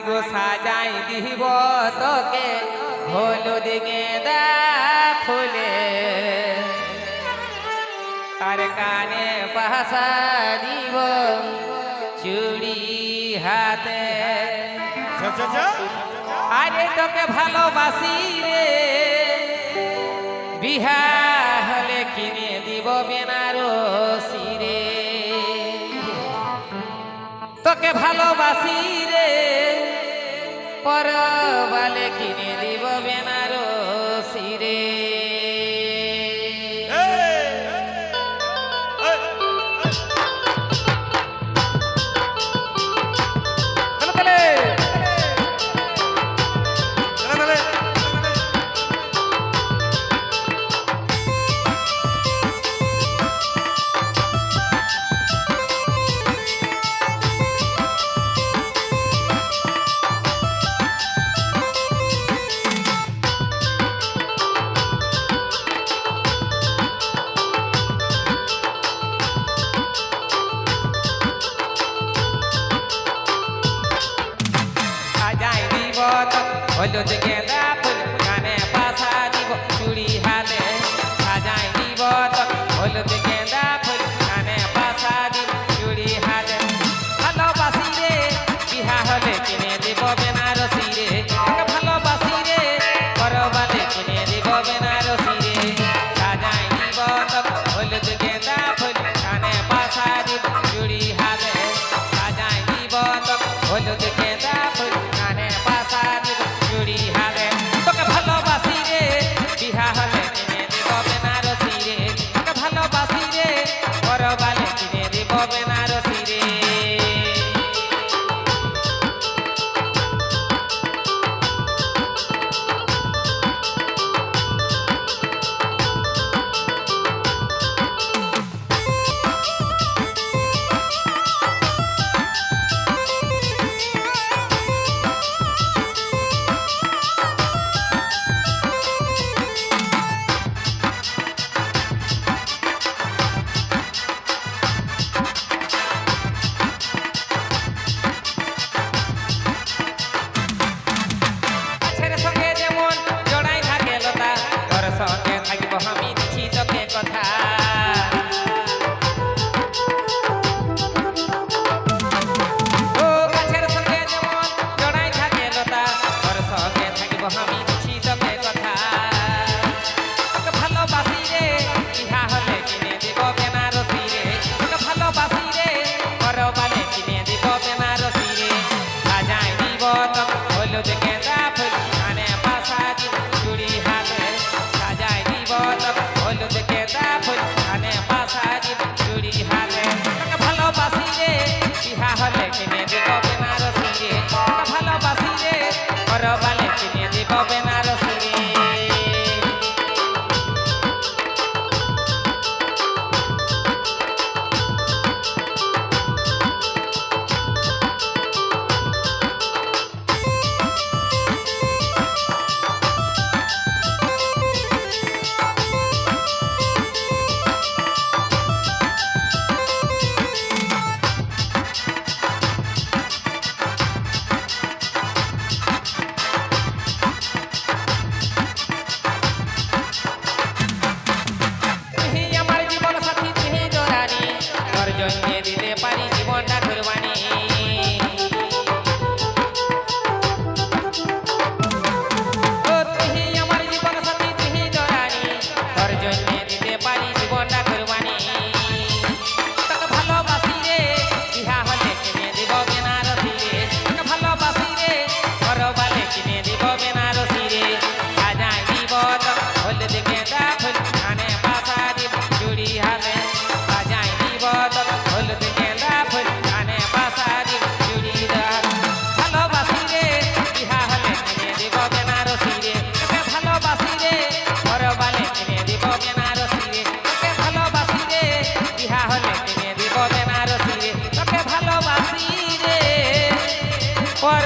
সাজাই দিব তোকে হলুদ গেঁদা ফুলে আর কানে পাশা দিব চুড়ি হাতে আরে তোকে ভালোবাসি রে বিহা হলে কিনে দিব বেনারসি রে তোকে ভালোবাসি রে পরবালে কিনে দিব বেনারসি রে হলুদ গেঁদা ফুল কানে পাশা দিব চুড়ি হাতে সাজাই দিব হলুদ গেঁদা ফুল কানে পাশা দিব চুড়ি হাতে ভালোবাসি রে বিহা হলে কিনে দিব বেনারসি রে ভালোবাসি রে পরবালে কিনে দিব বেনারসি রে সাজাই দিব হলুদ গেঁদা ফুল কানে পাশা দিব চুড়ি হাতে সাজাই দিব হলুদ গেঁদা ফুল কানে পাশা দিব চুড়ি হাতে তোকে ভালোবাসি রে বিহা হলে কিনে দিব বেনারসি রে তোকে ভালোবাসি রে পরবালে কিনে দিব বেনারসি রে সঙ্গে থাকবো আমি দিচ্ছি তোকে কথা ও গাছের সঙ্গে যেমন জড়াই থাকে লতা তোর সঙ্গে থাকবো আমি দিচ্ছি তোকে কথা তোকে ভালোবাসি রে বিহা হলে কিনে দিব বেনারসি রে তোকে ভালোবাসি রে পরবালে কিনে দিব বেনারসি রে সাজাই দিব তোকে হলুদ গেঁদা ফুল কানে পাশা দিব চুড়ি হাতে হলুদ গেঁদা ফুল কানে পাশা দিব চুড়ি হাতে তোকে ভালোবাসি রে বিহা হলে কিনে দিব বেনারসি রে তোকে ভালোবাসি রে পরবালে কিনে দিব বেনারসি রে জন্যে দিতে পারি জীবনটা কুরবানি ও তুই আমার জীবন সাথী তুই দরানি তোর জন্যে দিতে পারি জীবনটা কুরবানি তোকে ভালোবাসি রে বিহা হলে কিনে দিব বেনারসি রে তোকে ভালোবাসি রে পরবালে কিনে দিব বেনারসি রে সাজাই দিব হলুদ গেঁদা ফুল কানে পাশা দিব চুড়ি হাতে সাজাই দিব হলুদ গেঁদা ফুল কানে পাশা দিব চুড়ি হাতে ভালোবাসি রে বিহা হলে কিনে দিব বেনারসি রে তোকে ভালোবাসি রে পরবালে কিনে দিব বেনারসি রে তোকে ভালোবাসি রে বিহা হলে কিনে দিব বেনারসি রে তোকে ভালোবাসি রে পর